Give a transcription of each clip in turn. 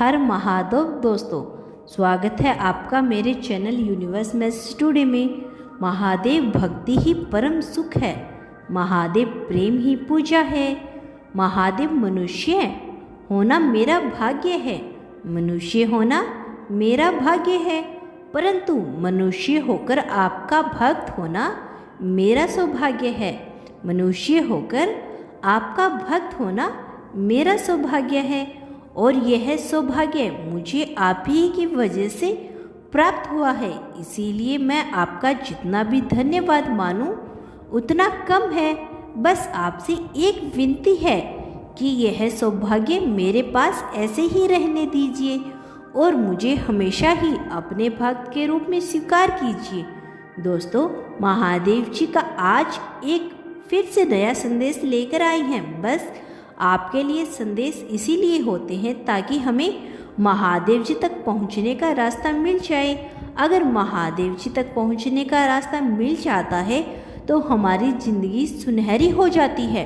हर महादेव दोस्तों, स्वागत है आपका मेरे चैनल यूनिवर्स मैसेज टुडे में। महादेव भक्ति ही परम सुख है, महादेव प्रेम ही पूजा है। महादेव मनुष्य होना मेरा भाग्य है, मनुष्य होना मेरा भाग्य है, परंतु मनुष्य होकर आपका भक्त होना मेरा सौभाग्य है। मनुष्य होकर आपका भक्त होना मेरा सौभाग्य है और यह सौभाग्य मुझे आप ही की वजह से प्राप्त हुआ है। इसीलिए मैं आपका जितना भी धन्यवाद मानूं उतना कम है। बस आपसे एक विनती है कि यह सौभाग्य मेरे पास ऐसे ही रहने दीजिए और मुझे हमेशा ही अपने भक्त के रूप में स्वीकार कीजिए। दोस्तों, महादेव जी का आज एक फिर से नया संदेश लेकर आई हैं। बस आपके लिए संदेश इसीलिए होते हैं ताकि हमें महादेव जी तक पहुंचने का रास्ता मिल जाए। अगर महादेव जी तक पहुंचने का रास्ता मिल जाता है तो हमारी ज़िंदगी सुनहरी हो जाती है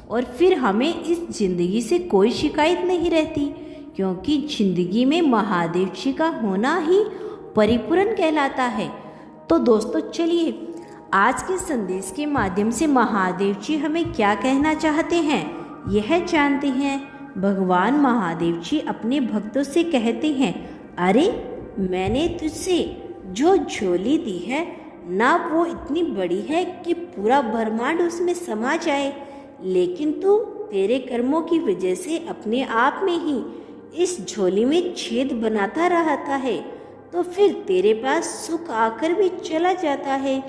और फिर हमें इस ज़िंदगी से कोई शिकायत नहीं रहती, क्योंकि ज़िंदगी में महादेव जी का होना ही परिपूर्ण कहलाता है। तो दोस्तों, चलिए आज के संदेश के माध्यम से महादेव जी हमें क्या कहना चाहते हैं यह जानते हैं। भगवान महादेव जी अपने भक्तों से कहते हैं, अरे मैंने तुझसे जो झोली दी है ना, वो इतनी बड़ी है कि पूरा ब्रह्मांड उसमें समा जाए, लेकिन तू तेरे कर्मों की वजह से अपने आप में ही इस झोली में छेद बनाता रहता है, तो फिर तेरे पास सुख आकर भी चला जाता है।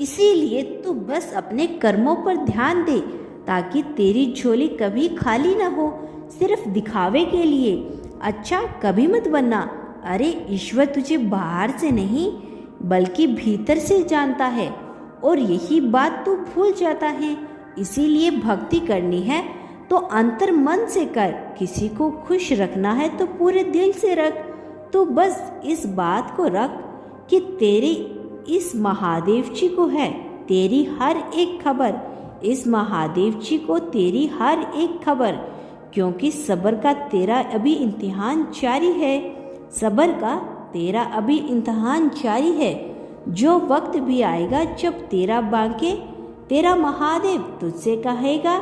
इसीलिए तू बस अपने कर्मों पर ध्यान दे ताकि तेरी झोली कभी खाली ना हो, सिर्फ दिखावे के लिए। अच्छा कभी मत बनना। अरे ईश्वर तुझे बाहर से नहीं बल्कि भीतर से जानता है और यही बात तू भूल जाता है। इसीलिए भक्ति करनी है तो अंतर मन से कर, किसी को खुश रखना है तो पूरे दिल से रख। तो बस इस बात को रख कि तेरी इस महादेव जी को है तेरी हर एक खबर, इस महादेव जी को तेरी हर एक खबर, क्योंकि सब्र का तेरा अभी इम्तिहान जारी है। सब्र का तेरा अभी इम्तिहान जारी है। जो वक्त भी आएगा जब तेरा बांके तेरा महादेव तुझसे कहेगा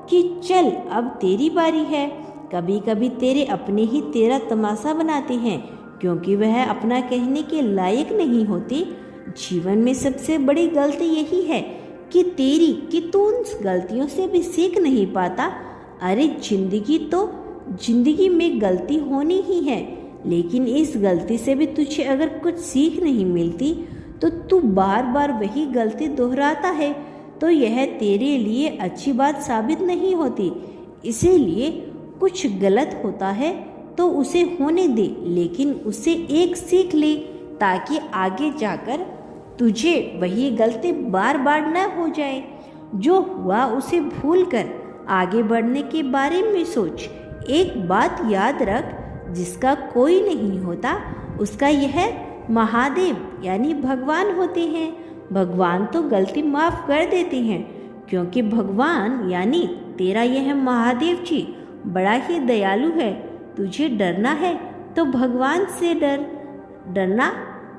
कि चल अब तेरी बारी है। कभी कभी तेरे अपने ही तेरा तमाशा बनाते हैं, क्योंकि वह अपना कहने के लायक नहीं होती। जीवन में सबसे बड़ी गलती यही है कि तू उन गलतियों से भी सीख नहीं पाता। अरे जिंदगी में गलती होनी ही है, लेकिन इस गलती से भी तुझे अगर कुछ सीख नहीं मिलती तो तू बार बार वही गलती दोहराता है, तो यह तेरे लिए अच्छी बात साबित नहीं होती। इसीलिए कुछ गलत होता है तो उसे होने दे, लेकिन उससे एक सीख ले ताकि आगे जाकर तुझे वही गलती बार बार न हो जाए। जो हुआ उसे भूल कर आगे बढ़ने के बारे में सोच। एक बात याद रख, जिसका कोई नहीं होता उसका यह महादेव यानी भगवान होते हैं। भगवान तो गलती माफ़ कर देते हैं, क्योंकि भगवान यानी तेरा यह महादेव जी बड़ा ही दयालु है। तुझे डरना है तो भगवान से डरना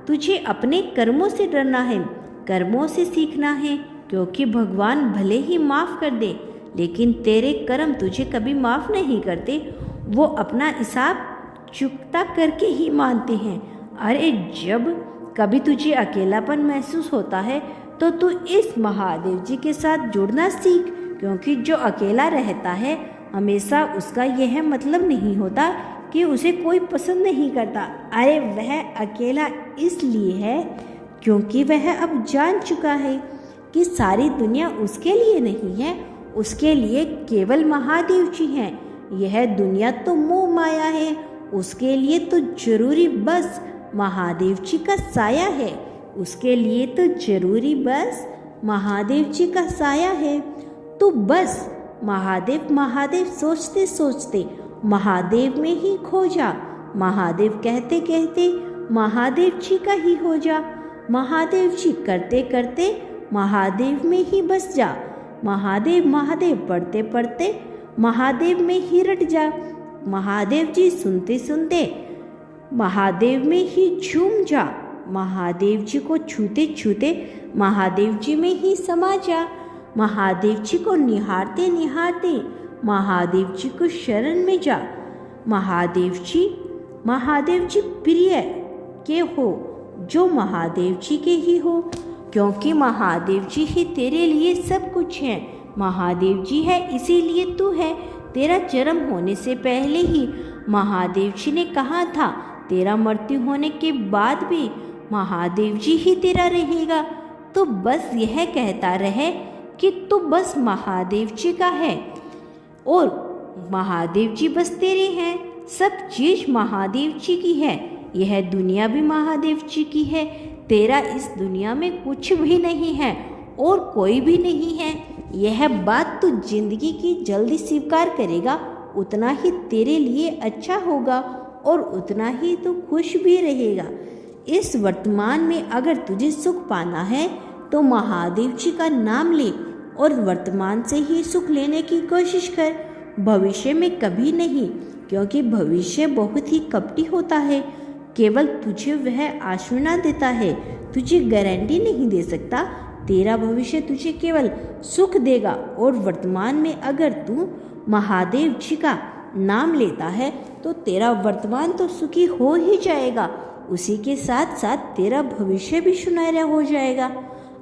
तुझे अपने कर्मों से डरना है, कर्मों से सीखना है, क्योंकि भगवान भले ही माफ़ कर दे लेकिन तेरे कर्म तुझे कभी माफ़ नहीं करते। वो अपना हिसाब चुकता करके ही मानते हैं। अरे जब कभी तुझे अकेलापन महसूस होता है तो तू इस महादेव जी के साथ जुड़ना सीख, क्योंकि जो अकेला रहता है हमेशा उसका यह मतलब नहीं होता कि उसे कोई पसंद नहीं करता। अरे वह अकेला इसलिए है क्योंकि वह अब जान चुका है कि सारी दुनिया उसके लिए नहीं है, उसके लिए केवल महादेव जी हैं। यह दुनिया तो मोह माया है, उसके लिए तो जरूरी बस महादेव जी का साया है, उसके लिए तो जरूरी बस महादेव जी का साया है। तो बस महादेव महादेव सोचते सोचते महादेव में ही खो जा। महादेव कहते कहते महादेव जी का ही हो जा। महादेव जी करते करते महादेव में ही बस जा। महादेव महादेव पढ़ते पढ़ते महादेव में ही रट जा। महादेव जी सुनते सुनते महादेव में ही झूम जा। महादेव जी को छूते छूते महादेव जी में ही समा जा। महादेव जी को निहारते निहारते महादेव जी को शरण में जा। महादेव जी प्रिय के हो जो महादेव जी के ही हो, क्योंकि महादेव जी ही तेरे लिए सब कुछ है। महादेव जी है इसीलिए तू है। तेरा जन्म होने से पहले ही महादेव जी ने कहा था, तेरा मृत्यु होने के बाद भी महादेव जी ही तेरा रहेगा। तो बस यह कहता रहे कि तू बस महादेव जी का है और महादेव जी बस तेरे हैं। सब चीज महादेव जी की है। यह दुनिया भी महादेव जी की है। तेरा इस दुनिया में कुछ भी नहीं है और कोई भी नहीं है। यह बात तू जिंदगी की जल्दी स्वीकार करेगा, उतना ही तेरे लिए अच्छा होगा और उतना ही तू खुश भी रहेगा। इस वर्तमान में अगर तुझे सुख पाना है तो महादेव जी का नाम ले और वर्तमान से ही सुख लेने की कोशिश कर, भविष्य में कभी नहीं, क्योंकि भविष्य बहुत ही कपटी होता है। केवल तुझे वह आश्वासन देता है, तुझे गारंटी नहीं दे सकता। तेरा भविष्य तुझे केवल सुख देगा और वर्तमान में अगर तू महादेव जी का नाम लेता है तो तेरा वर्तमान तो सुखी हो ही जाएगा, उसी के साथ साथ तेरा भविष्य भी सुनहरा हो जाएगा।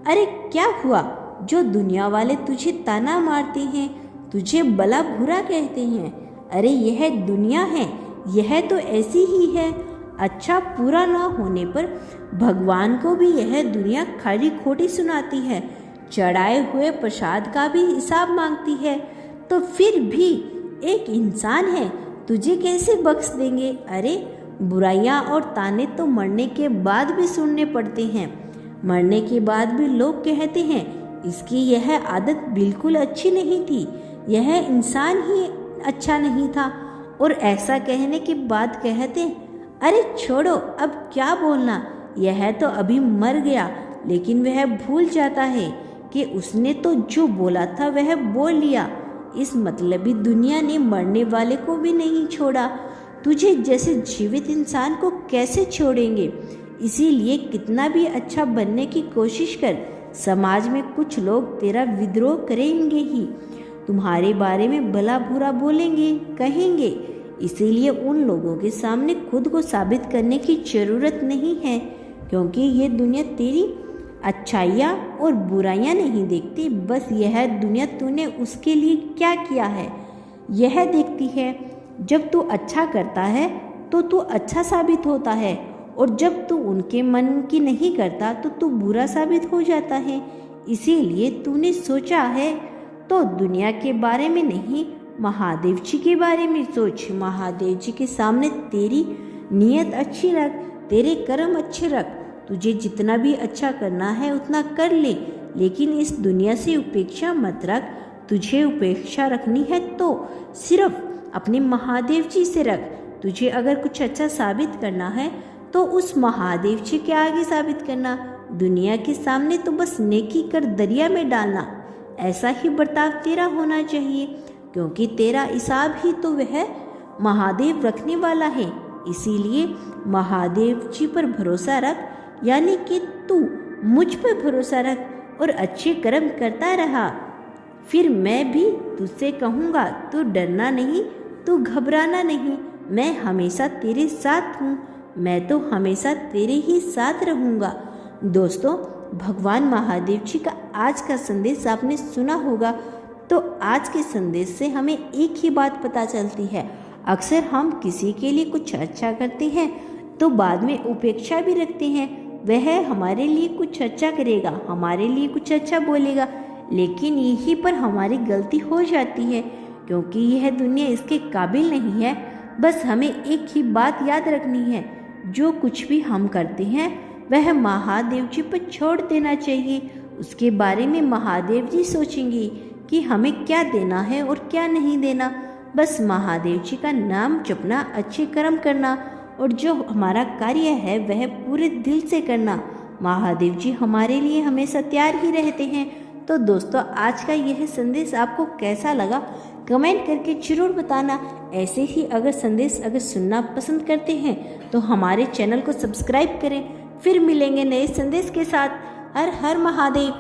अरे क्या हुआ जो दुनिया वाले तुझे ताना मारते हैं, तुझे भला बुरा कहते हैं? अरे यह दुनिया है, यह तो ऐसी ही है। अच्छा पूरा ना होने पर भगवान को भी यह दुनिया खरी खोटी सुनाती है, चढ़ाए हुए प्रसाद का भी हिसाब मांगती है। तो फिर भी एक इंसान है, तुझे कैसे बख्श देंगे? अरे बुराइयां और ताने तो मरने के बाद भी सुनने पड़ते हैं। मरने के बाद भी लोग कहते हैं इसकी यह आदत बिल्कुल अच्छी नहीं थी, यह इंसान ही अच्छा नहीं था। और ऐसा कहने के बाद कहते अरे छोड़ो अब क्या बोलना, यह तो अभी मर गया। लेकिन वह भूल जाता है कि उसने तो जो बोला था वह बोल लिया। इस मतलबी दुनिया ने मरने वाले को भी नहीं छोड़ा, तुझे जैसे जीवित इंसान को कैसे छोड़ेंगे? इसीलिए कितना भी अच्छा बनने की कोशिश कर, समाज में कुछ लोग तेरा विद्रोह करेंगे ही, तुम्हारे बारे में भला बुरा बोलेंगे, कहेंगे। इसीलिए उन लोगों के सामने खुद को साबित करने की जरूरत नहीं है, क्योंकि ये दुनिया तेरी अच्छाइयाँ और बुराइयाँ नहीं देखती। बस यह दुनिया तूने उसके लिए क्या किया है यह देखती है। जब तू अच्छा करता है तो तू अच्छा साबित होता है, और जब तू उनके मन की नहीं करता तो तू बुरा साबित हो जाता है। इसीलिए तूने सोचा है तो दुनिया के बारे में नहीं, महादेव जी के बारे में सोच। महादेव जी के सामने तेरी नीयत अच्छी रख, तेरे कर्म अच्छे रख। तुझे जितना भी अच्छा करना है उतना कर ले, लेकिन इस दुनिया से उपेक्षा मत रख। तुझे उपेक्षा रखनी है तो सिर्फ अपने महादेव जी से रख। तुझे अगर कुछ अच्छा साबित करना है तो उस महादेव जी के आगे साबित करना, दुनिया के सामने तो बस नेकी कर दरिया में डालना। ऐसा ही बर्ताव तेरा होना चाहिए, क्योंकि तेरा हिसाब ही तो वह महादेव रखने वाला है। इसीलिए महादेव जी पर भरोसा रख, यानी कि तू मुझ पर भरोसा रख और अच्छे कर्म करता रहा। फिर मैं भी तुझसे कहूँगा, तू डरना नहीं, तू घबराना नहीं, मैं हमेशा तेरे साथ हूँ, मैं तो हमेशा तेरे ही साथ रहूँगा। दोस्तों, भगवान महादेव जी का आज का संदेश आपने सुना होगा। तो आज के संदेश से हमें एक ही बात पता चलती है, अक्सर हम किसी के लिए कुछ अच्छा करते हैं तो बाद में उपेक्षा भी रखते हैं। वह हमारे लिए कुछ अच्छा करेगा, हमारे लिए कुछ अच्छा बोलेगा, लेकिन यहीं पर हमारी गलती हो जाती है, क्योंकि यह दुनिया इसके काबिल नहीं है। बस हमें एक ही बात याद रखनी है, जो कुछ भी हम करते हैं वह महादेव जी पर छोड़ देना चाहिए। उसके बारे में महादेव जी सोचेंगे कि हमें क्या देना है और क्या नहीं देना। बस महादेव जी का नाम जपना, अच्छे कर्म करना, और जो हमारा कार्य है वह पूरे दिल से करना। महादेव जी हमारे लिए हमेशा तैयार ही रहते हैं। तो दोस्तों, आज का यह संदेश आपको कैसा लगा कमेंट करके जरूर बताना। ऐसे ही अगर संदेश सुनना पसंद करते हैं तो हमारे चैनल को सब्सक्राइब करें। फिर मिलेंगे नए संदेश के साथ। हर हर महादेव।